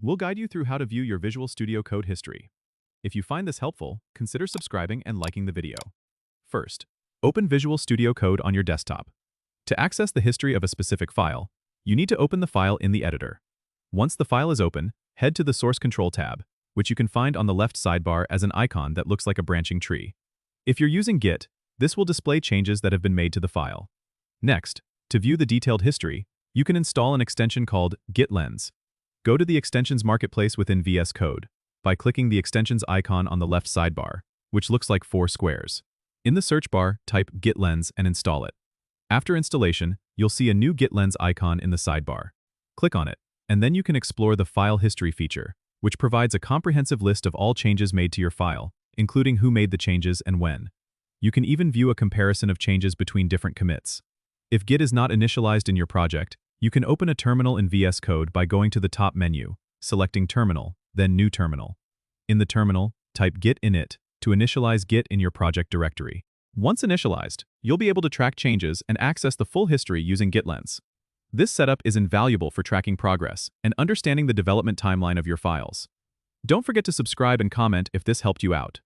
We'll guide you through how to view your Visual Studio Code history. If you find this helpful, consider subscribing and liking the video. First, open Visual Studio Code on your desktop. To access the history of a specific file, you need to open the file in the editor. Once the file is open, head to the Source Control tab, which you can find on the left sidebar as an icon that looks like a branching tree. If you're using Git, this will display changes that have been made to the file. Next, to view the detailed history, you can install an extension called Git Lens. Go to the Extensions Marketplace within VS Code by clicking the Extensions icon on the left sidebar, which looks like 4 squares. In the search bar, type Git Lens and install it. After installation, you'll see a new Git Lens icon in the sidebar. Click on it, and then you can explore the File History feature, which provides a comprehensive list of all changes made to your file, including who made the changes and when. You can even view a comparison of changes between different commits. If Git is not initialized in your project, you can open a terminal in VS Code by going to the top menu, selecting Terminal, then New Terminal. In the terminal, type git init to initialize Git in your project directory. Once initialized, you'll be able to track changes and access the full history using Git Lens. This setup is invaluable for tracking progress and understanding the development timeline of your files. Don't forget to subscribe and comment if this helped you out.